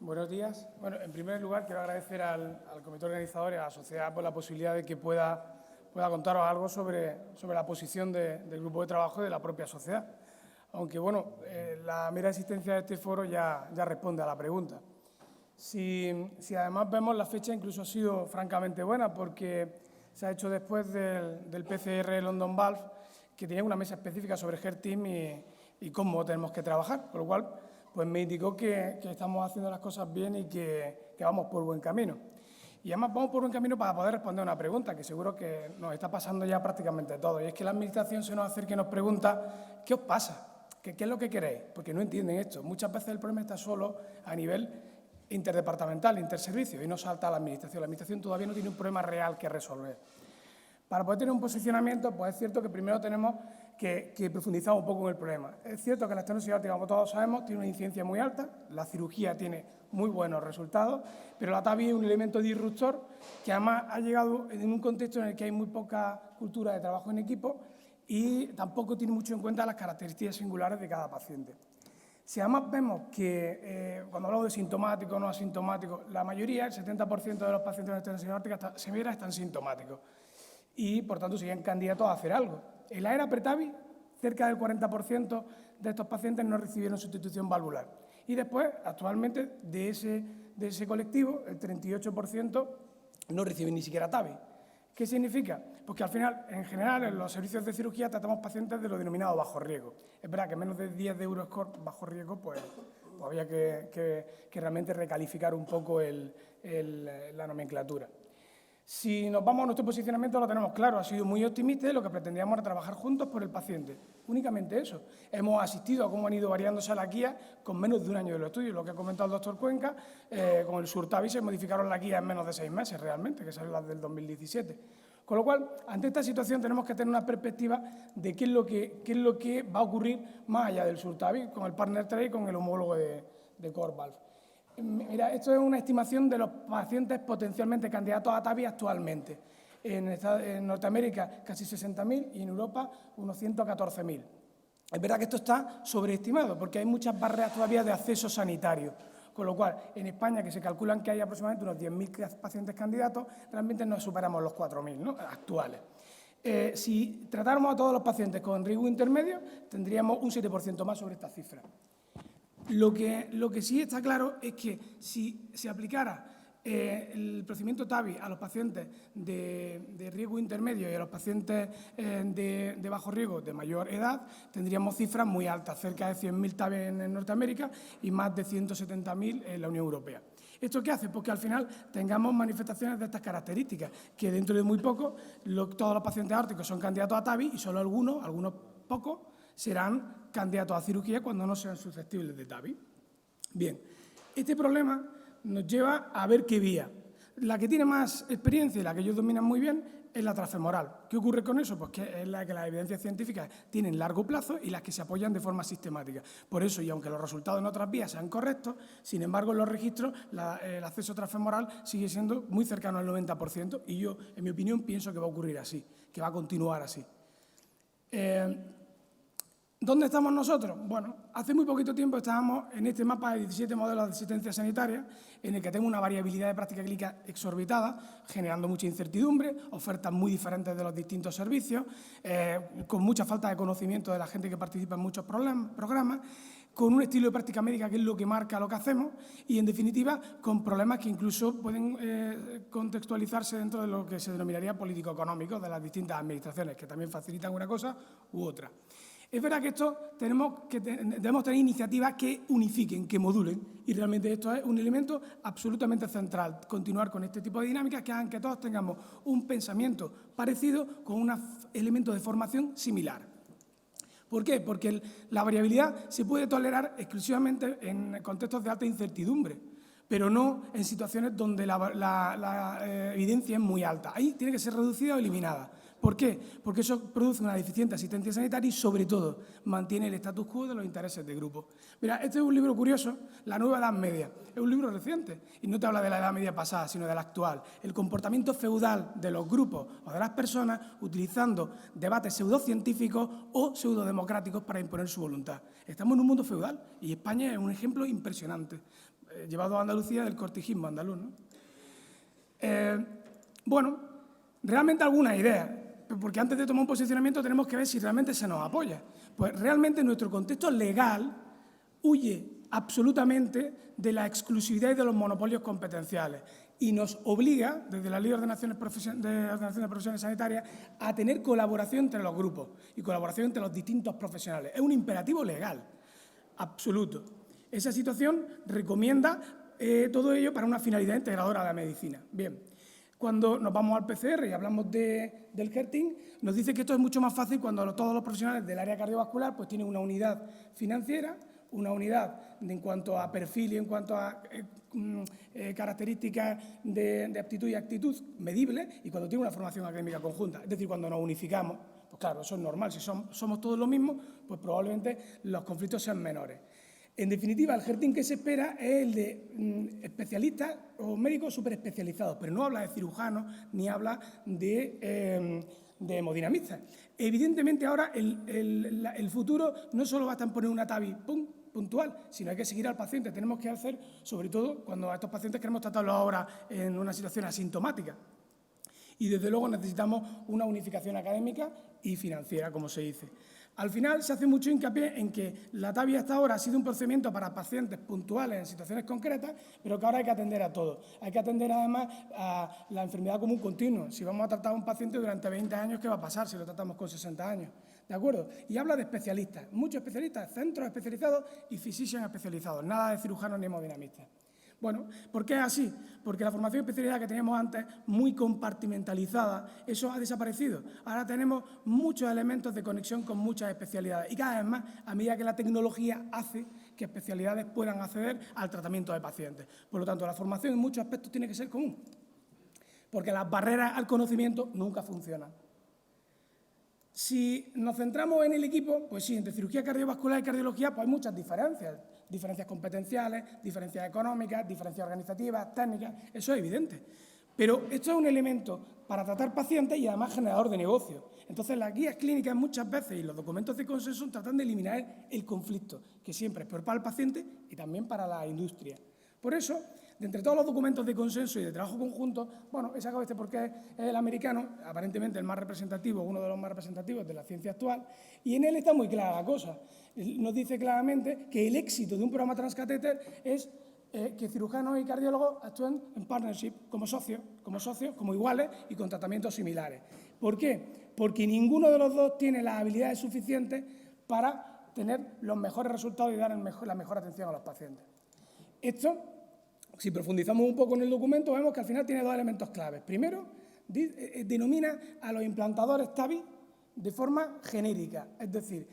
Buenos días. Bueno, en primer lugar, quiero agradecer al comité organizador y a la sociedad por la posibilidad de que pueda contaros algo sobre la posición del grupo de trabajo y de la propia sociedad. Aunque, bueno, la mera existencia de este foro ya responde a la pregunta. Si además vemos, la fecha incluso ha sido francamente buena porque se ha hecho después del PCR London Valve, que tenía una mesa específica sobre Heart Team y cómo tenemos que trabajar, con lo cual pues me indicó que estamos haciendo las cosas bien y que vamos por buen camino. Y además vamos por buen camino para poder responder a una pregunta que seguro que nos está pasando ya prácticamente todo, y es que la Administración se nos acerca y nos pregunta ¿qué os pasa? ¿Qué es lo que queréis? Porque no entienden esto. Muchas veces el problema está solo a nivel interdepartamental, interservicio, y no salta a la Administración. La Administración todavía no tiene un problema real que resolver. Para poder tener un posicionamiento, pues es cierto que primero tenemos que profundizar un poco en el problema. Es cierto que la estenosis aórtica, como todos sabemos, tiene una incidencia muy alta, la cirugía tiene muy buenos resultados, pero la TAVI es un elemento disruptor que además ha llegado en un contexto en el que hay muy poca cultura de trabajo en equipo y tampoco tiene mucho en cuenta las características singulares de cada paciente. Si además vemos que cuando hablamos de sintomático o no asintomático, la mayoría, el 70% de los pacientes con estenosis aórtica severa están sintomáticos y, por tanto, serían candidatos a hacer algo. En la era pre-TAVI, cerca del 40% de estos pacientes no recibieron sustitución valvular. Y después, actualmente, de ese colectivo, el 38% no reciben ni siquiera TAVI. ¿Qué significa? Pues que al final, en general, en los servicios de cirugía tratamos pacientes de lo denominado bajo riesgo. Es verdad que menos de 10 de Euroscore bajo riesgo, pues había que realmente recalificar un poco la nomenclatura. Si nos vamos a nuestro posicionamiento, lo tenemos claro, ha sido muy optimista y lo que pretendíamos era trabajar juntos por el paciente. Únicamente eso. Hemos asistido a cómo han ido variándose las guías con menos de un año de los estudios. Lo que ha comentado el doctor Cuenca, con el Surtavi se modificaron las guías en menos de 6 meses realmente, que son las del 2017. Con lo cual, ante esta situación tenemos que tener una perspectiva de qué es lo que va a ocurrir más allá del Surtavi, con el Partner 3 y con el homólogo de CoreValve. Mira, esto es una estimación de los pacientes potencialmente candidatos a TAVI actualmente. En Norteamérica casi 60.000 y en Europa unos 114.000. Es verdad que esto está sobreestimado porque hay muchas barreras todavía de acceso sanitario. Con lo cual, en España, que se calculan que hay aproximadamente unos 10.000 pacientes candidatos, realmente no superamos los 4.000, ¿no?, actuales. Si tratáramos a todos los pacientes con riesgo intermedio, tendríamos un 7% más sobre esta cifra. Lo que sí está claro es que si se aplicara el procedimiento TAVI a los pacientes de riesgo intermedio y a los pacientes de bajo riesgo de mayor edad, tendríamos cifras muy altas, cerca de 100.000 TAVI en Norteamérica y más de 170.000 en la Unión Europea. ¿Esto qué hace? Pues que al final tengamos manifestaciones de estas características, que dentro de muy poco todos los pacientes aórticos son candidatos a TAVI y solo algunos pocos, serán candidatos a cirugía cuando no sean susceptibles de TAVI. Bien, este problema nos lleva a ver qué vía. La que tiene más experiencia y la que ellos dominan muy bien es la transfemoral. ¿Qué ocurre con eso? Pues que es la que las evidencias científicas tienen largo plazo y las que se apoyan de forma sistemática. Por eso, y aunque los resultados en otras vías sean correctos, sin embargo, en los registros el acceso transfemoral sigue siendo muy cercano al 90% y yo, en mi opinión, pienso que va a ocurrir así, que va a continuar así. ¿Dónde estamos nosotros? Bueno, hace muy poquito tiempo estábamos en este mapa de 17 modelos de asistencia sanitaria, en el que tengo una variabilidad de práctica clínica exorbitada, generando mucha incertidumbre, ofertas muy diferentes de los distintos servicios, con mucha falta de conocimiento de la gente que participa en muchos programas, con un estilo de práctica médica que es lo que marca lo que hacemos y, en definitiva, con problemas que incluso pueden contextualizarse dentro de lo que se denominaría político-económico de las distintas administraciones, que también facilitan una cosa u otra. Es verdad que debemos tener iniciativas que unifiquen, que modulen, y realmente esto es un elemento absolutamente central, continuar con este tipo de dinámicas que hagan que todos tengamos un pensamiento parecido con un elemento de formación similar. ¿Por qué? Porque la variabilidad se puede tolerar exclusivamente en contextos de alta incertidumbre, pero no en situaciones donde la evidencia es muy alta. Ahí tiene que ser reducida o eliminada. ¿Por qué? Porque eso produce una deficiente asistencia sanitaria y, sobre todo, mantiene el status quo de los intereses de grupo. Mira, este es un libro curioso, La nueva Edad Media. Es un libro reciente y no te habla de la Edad Media pasada, sino de la actual. El comportamiento feudal de los grupos o de las personas utilizando debates pseudocientíficos o pseudodemocráticos para imponer su voluntad. Estamos en un mundo feudal y España es un ejemplo impresionante. llevado a Andalucía del cortijismo andaluz, ¿no? Bueno, realmente algunas ideas, porque antes de tomar un posicionamiento tenemos que ver si realmente se nos apoya. Pues realmente nuestro contexto legal huye absolutamente de la exclusividad y de los monopolios competenciales y nos obliga, desde la Ley de Ordenación de Profesiones Sanitarias, a tener colaboración entre los grupos y colaboración entre los distintos profesionales. Es un imperativo legal absoluto. Esa situación recomienda todo ello para una finalidad integradora de la medicina. Bien, cuando nos vamos al PCR y hablamos del HERTING, nos dice que esto es mucho más fácil cuando todos los profesionales del área cardiovascular pues tienen una unidad financiera, una unidad en cuanto a perfil y en cuanto a características de aptitud y actitud medibles, y cuando tiene una formación académica conjunta. Es decir, cuando nos unificamos, pues claro, eso es normal. Si somos todos lo mismo, pues probablemente los conflictos sean menores. En definitiva, el HERTING que se espera es el de especialistas o médicos superespecializados, pero no habla de cirujanos ni habla de hemodinamistas. Evidentemente, ahora el futuro no solo va a estar en poner una TAVI puntual, sino hay que seguir al paciente. Tenemos que hacer, sobre todo, cuando a estos pacientes queremos tratarlos ahora en una situación asintomática. Y, desde luego, necesitamos una unificación académica y financiera, como se dice. Al final, se hace mucho hincapié en que la TAVI hasta ahora ha sido un procedimiento para pacientes puntuales en situaciones concretas, pero que ahora hay que atender a todos. Hay que atender, además, a la enfermedad común continua. Si vamos a tratar a un paciente durante 20 años, ¿qué va a pasar si lo tratamos con 60 años? ¿De acuerdo? Y habla de especialistas, muchos especialistas, centros especializados y physicians especializados, nada de cirujanos ni hemodinamistas. Bueno, ¿por qué es así? Porque la formación de especialidad que teníamos antes, muy compartimentalizada, eso ha desaparecido. Ahora tenemos muchos elementos de conexión con muchas especialidades y cada vez más, a medida que la tecnología hace que especialidades puedan acceder al tratamiento de pacientes. Por lo tanto, la formación en muchos aspectos tiene que ser común, porque las barreras al conocimiento nunca funcionan. Si nos centramos en el equipo, pues sí, entre cirugía cardiovascular y cardiología pues hay muchas diferencias. Diferencias competenciales, diferencias económicas, diferencias organizativas, técnicas, eso es evidente. Pero esto es un elemento para tratar pacientes y además generador de negocio. Entonces, las guías clínicas muchas veces y los documentos de consenso tratan de eliminar el conflicto, que siempre es peor para el paciente y también para la industria. Por eso, de entre todos los documentos de consenso y de trabajo conjunto, bueno, he sacado este porque es el americano, aparentemente el más representativo, uno de los más representativos de la ciencia actual, y en él está muy clara la cosa. Nos dice claramente que el éxito de un programa transcatéter es que cirujanos y cardiólogos actúen en partnership, como socios, como iguales y con tratamientos similares. ¿Por qué? Porque ninguno de los dos tiene las habilidades suficientes para tener los mejores resultados y dar la mejor atención a los pacientes. Esto, si profundizamos un poco en el documento, vemos que al final tiene dos elementos claves. Primero, denomina a los implantadores TAVI de forma genérica, es decir,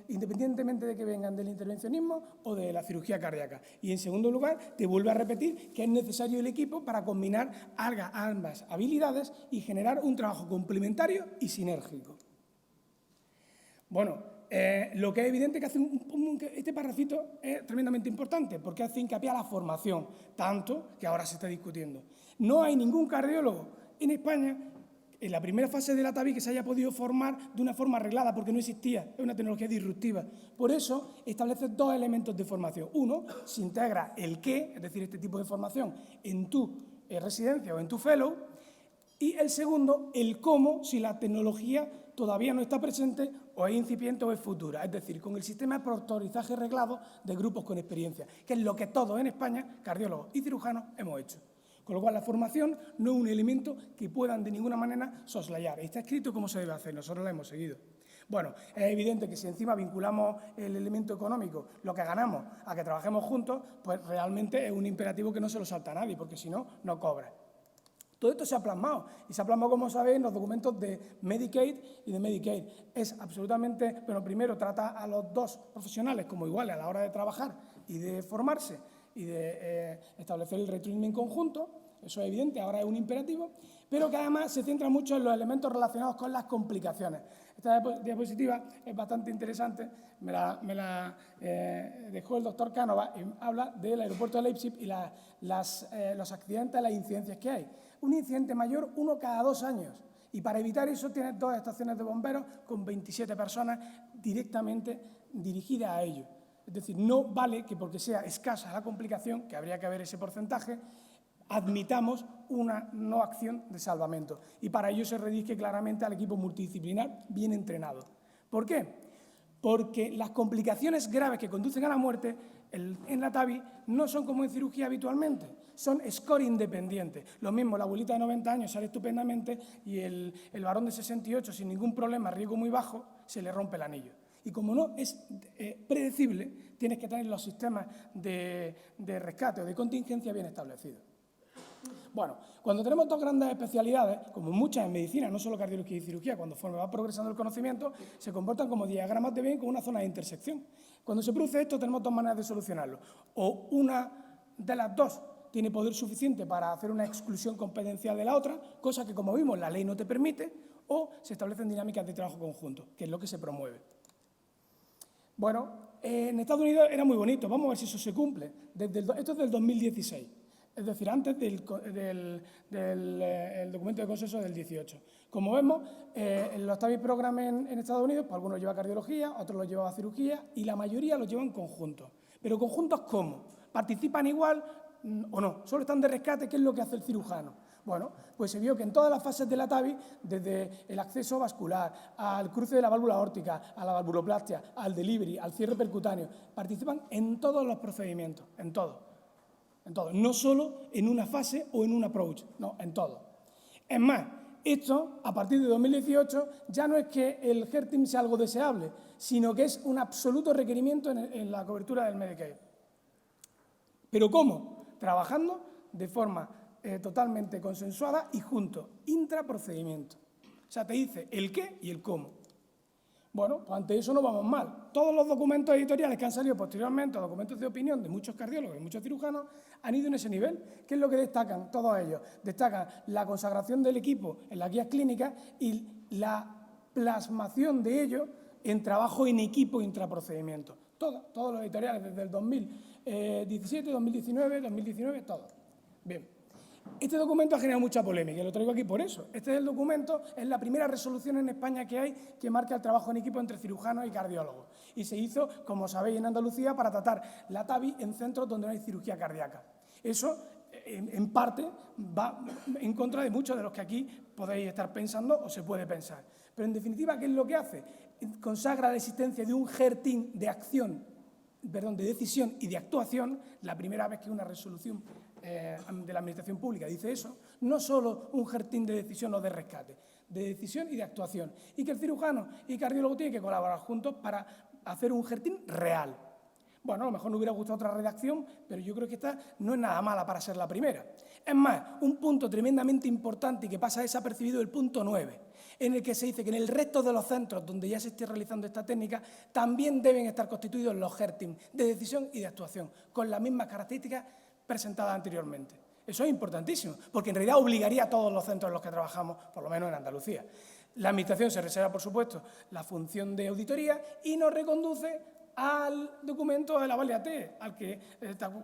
independientemente de que vengan del intervencionismo o de la cirugía cardíaca. Y, en segundo lugar, te vuelve a repetir que es necesario el equipo para combinar ambas habilidades y generar un trabajo complementario y sinérgico. Bueno, lo que es evidente que este parrafito es tremendamente importante porque hace hincapié a la formación, tanto que ahora se está discutiendo. No hay ningún cardiólogo en España en la primera fase de la TAVI que se haya podido formar de una forma arreglada porque no existía, es una tecnología disruptiva. Por eso establece dos elementos de formación. Uno, se integra el qué, es decir, este tipo de formación en tu residencia o en tu fellow, y el segundo, el cómo, si la tecnología todavía no está presente o es incipiente o es futura, es decir, con el sistema de protocolizaje reglado de grupos con experiencia, que es lo que todos en España, cardiólogos y cirujanos, hemos hecho. Con lo cual, la formación no es un elemento que puedan de ninguna manera soslayar. Está escrito cómo se debe hacer, nosotros lo hemos seguido. Bueno, es evidente que si encima vinculamos el elemento económico, lo que ganamos, a que trabajemos juntos, pues realmente es un imperativo que no se lo salta a nadie, porque si no, no cobra. Todo esto se ha plasmado, y se ha plasmado, como sabéis, en los documentos de Medicaid y de Medicaid. Es absolutamente, pero primero trata a los dos profesionales como iguales a la hora de trabajar y de formarse y de establecer el retraining conjunto, eso es evidente, ahora es un imperativo, pero que además se centra mucho en los elementos relacionados con las complicaciones. Esta diapositiva es bastante interesante, me la dejó el doctor Cánova y habla del aeropuerto de Leipzig y los accidentes, las incidencias que hay. Un incidente mayor, uno cada 2 años. Y para evitar eso tienes 2 estaciones de bomberos con 27 personas directamente dirigidas a ello. Es Es decir, no vale que porque sea escasa la complicación, que habría que ver ese porcentaje, admitamos una no acción de salvamento. Y para ello se redirige claramente al equipo multidisciplinar bien entrenado. ¿Por qué? Porque las complicaciones graves que conducen a la muerte en la TAVI no son como en cirugía habitualmente, son score independientes. Lo mismo, la abuelita de 90 años sale estupendamente y el varón de 68 sin ningún problema, riesgo muy bajo, se le rompe el anillo. Y como no es predecible, tienes que tener los sistemas de rescate o de contingencia bien establecidos. Bueno, cuando tenemos dos grandes especialidades, como muchas en medicina, no solo cardiología y cirugía, cuando va progresando el conocimiento, se comportan como diagramas de Venn con una zona de intersección. Cuando se produce esto, tenemos dos maneras de solucionarlo. O una de las dos tiene poder suficiente para hacer una exclusión competencial de la otra, cosa que, como vimos, la ley no te permite, o se establecen dinámicas de trabajo conjunto, que es lo que se promueve. Bueno, en Estados Unidos era muy bonito, vamos a ver si eso se cumple. Esto es del 2016. Es decir, antes del documento de consenso del 18. Como vemos, los TAVI Program en Estados Unidos, pues algunos llevan cardiología, otros los llevan a cirugía y la mayoría los llevan conjuntos. ¿Pero conjuntos cómo? ¿Participan igual o no? ¿Solo están de rescate? ¿Qué es lo que hace el cirujano? Bueno, pues se vio que en todas las fases de la TAVI, desde el acceso vascular, al cruce de la válvula aórtica, a la valvuloplastia, al delivery, al cierre percutáneo, participan en todos los procedimientos, en todo. En todo, no solo en una fase o en un approach, no, en todo. Es más, esto, a partir de 2018, ya no es que el Heart Team sea algo deseable, sino que es un absoluto requerimiento en la cobertura del Medicaid. ¿Pero cómo? Trabajando de forma totalmente consensuada y junto, intraprocedimiento. O sea, te dice el qué y el cómo. Bueno, pues ante eso no vamos mal. Todos los documentos editoriales que han salido posteriormente, documentos de opinión de muchos cardiólogos y muchos cirujanos, han ido en ese nivel. ¿Qué es lo que destacan todos ellos? Destacan la consagración del equipo en las guías clínicas y la plasmación de ello en trabajo en equipo intraprocedimiento. Todos los editoriales, desde el 2017, 2019, todos. Bien. Este documento ha generado mucha polémica y lo traigo aquí por eso. Este es el documento, es la primera resolución en España que hay que marca el trabajo en equipo entre cirujanos y cardiólogos. Y se hizo, como sabéis, en Andalucía para tratar la TAVI en centros donde no hay cirugía cardíaca. Eso, en parte, va en contra de muchos de los que aquí podéis estar pensando o se puede pensar. Pero, en definitiva, ¿qué es lo que hace? Consagra la existencia de un Heart Team de acción, perdón, de decisión y de actuación, la primera vez que una resolución de la Administración Pública dice eso, no solo un Heart Team de decisión o de rescate, de decisión y de actuación, y que el cirujano y cardiólogo tienen que colaborar juntos para hacer un Heart Team real. Bueno, a lo mejor no hubiera gustado otra redacción, pero yo creo que esta no es nada mala para ser la primera. Es más, un punto tremendamente importante y que pasa desapercibido es el punto 9, en el que se dice que en el resto de los centros donde ya se esté realizando esta técnica también deben estar constituidos los Heart Team de decisión y de actuación, con las mismas características presentadas anteriormente. Eso es importantísimo, porque en realidad obligaría a todos los centros en los que trabajamos, por lo menos en Andalucía. La Administración se reserva, por supuesto, la función de auditoría y nos reconduce al documento de la Valiate, al que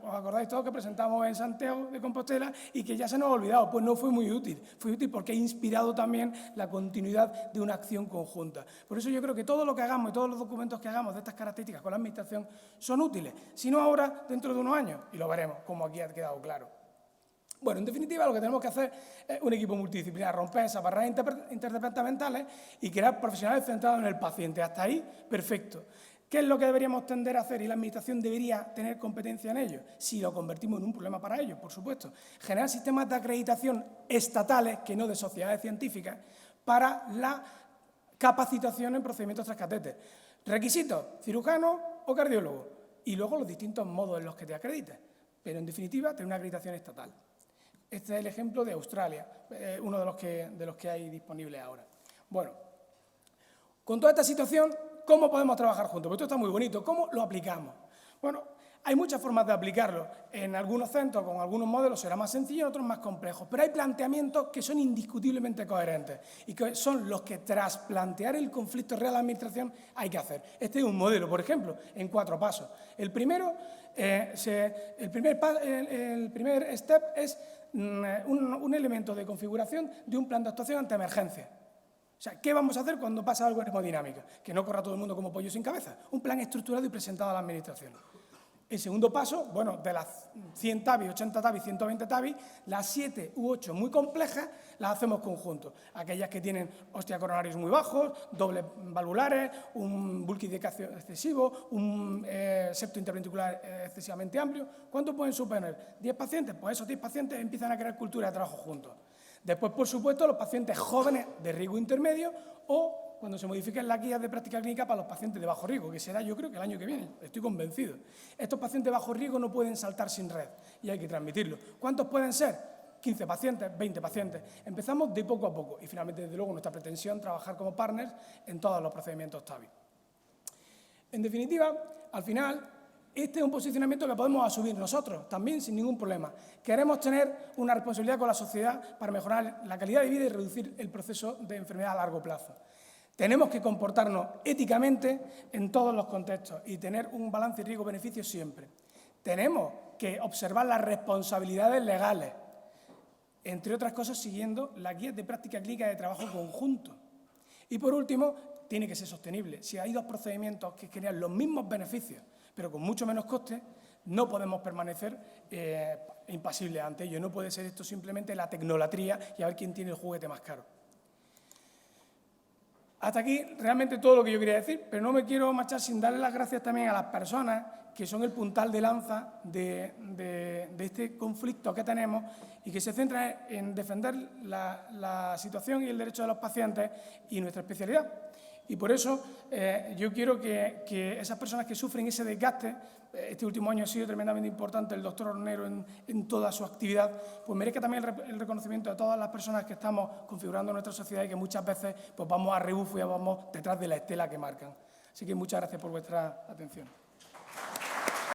os acordáis todos que presentamos en Santiago de Compostela y que ya se nos ha olvidado. Pues no fue muy útil, fue útil porque ha inspirado también la continuidad de una acción conjunta. Por eso yo creo que todo lo que hagamos y todos los documentos que hagamos de estas características con la Administración son útiles, si no ahora, dentro de unos años, y lo veremos, como aquí ha quedado claro. Bueno, en definitiva, lo que tenemos que hacer es un equipo multidisciplinar, romper esas barreras interdepartamentales y crear profesionales centrados en el paciente. Hasta ahí, perfecto. ¿Qué es lo que deberíamos tender a hacer y la Administración debería tener competencia en ello? Si lo convertimos en un problema para ellos, por supuesto. Generar sistemas de acreditación estatales, que no de sociedades científicas, para la capacitación en procedimientos tras catéter. Requisitos, cirujano o cardiólogo. Y luego los distintos modos en los que te acredites. Pero, en definitiva, tener una acreditación estatal. Este es el ejemplo de Australia, uno de los que hay disponibles ahora. Bueno, con toda esta situación, ¿cómo podemos trabajar juntos? Porque esto está muy bonito. ¿Cómo lo aplicamos? Bueno, hay muchas formas de aplicarlo. En algunos centros, con algunos modelos, será más sencillo, en otros más complejos. Pero hay planteamientos que son indiscutiblemente coherentes y que son los que, tras plantear el conflicto real a la Administración, hay que hacer. Este es un modelo, por ejemplo, en 4 pasos. El primer step es un elemento de configuración de un plan de actuación ante emergencia. O sea, ¿qué vamos a hacer cuando pasa algo en hemodinámica? Que no corra todo el mundo como pollo sin cabeza. Un plan estructurado y presentado a la Administración. El segundo paso, bueno, de las 100 TAVI, 80 TAVI, 120 TAVI, las 7 u 8 muy complejas las hacemos conjuntos. Aquellas que tienen osteocoronarios muy bajos, dobles valvulares, un bulkidicación excesivo, un septo interventricular excesivamente amplio. ¿Cuánto pueden suponer? ¿10 pacientes? Pues esos 10 pacientes empiezan a crear cultura de trabajo juntos. Después, por supuesto, los pacientes jóvenes de riesgo intermedio o cuando se modifiquen las guías de práctica clínica para los pacientes de bajo riesgo, que será yo creo que el año que viene, estoy convencido. Estos pacientes de bajo riesgo no pueden saltar sin red y hay que transmitirlo. ¿Cuántos pueden ser? 15 pacientes, 20 pacientes. Empezamos de poco a poco y finalmente, desde luego, nuestra pretensión trabajar como partners en todos los procedimientos TAVI. En definitiva, al final, este es un posicionamiento que podemos asumir nosotros, también sin ningún problema. Queremos tener una responsabilidad con la sociedad para mejorar la calidad de vida y reducir el proceso de enfermedad a largo plazo. Tenemos que comportarnos éticamente en todos los contextos y tener un balance riesgo-beneficio siempre. Tenemos que observar las responsabilidades legales, entre otras cosas siguiendo las guías de práctica clínica de trabajo conjunto. Y por último, tiene que ser sostenible. Si hay dos procedimientos que generan los mismos beneficios, pero con mucho menos coste, no podemos permanecer impasibles ante ello. No puede ser esto simplemente la tecnolatría y a ver quién tiene el juguete más caro. Hasta aquí realmente todo lo que yo quería decir, pero no me quiero marchar sin darle las gracias también a las personas que son el puntal de lanza de este conflicto que tenemos y que se centra en defender la situación y el derecho de los pacientes y nuestra especialidad. Y por eso yo quiero que esas personas que sufren ese desgaste, este último año ha sido tremendamente importante el doctor Hornero en toda su actividad, pues merezca también el reconocimiento de todas las personas que estamos configurando nuestra sociedad y que muchas veces pues vamos a rebufo y vamos detrás de la estela que marcan. Así que muchas gracias por vuestra atención.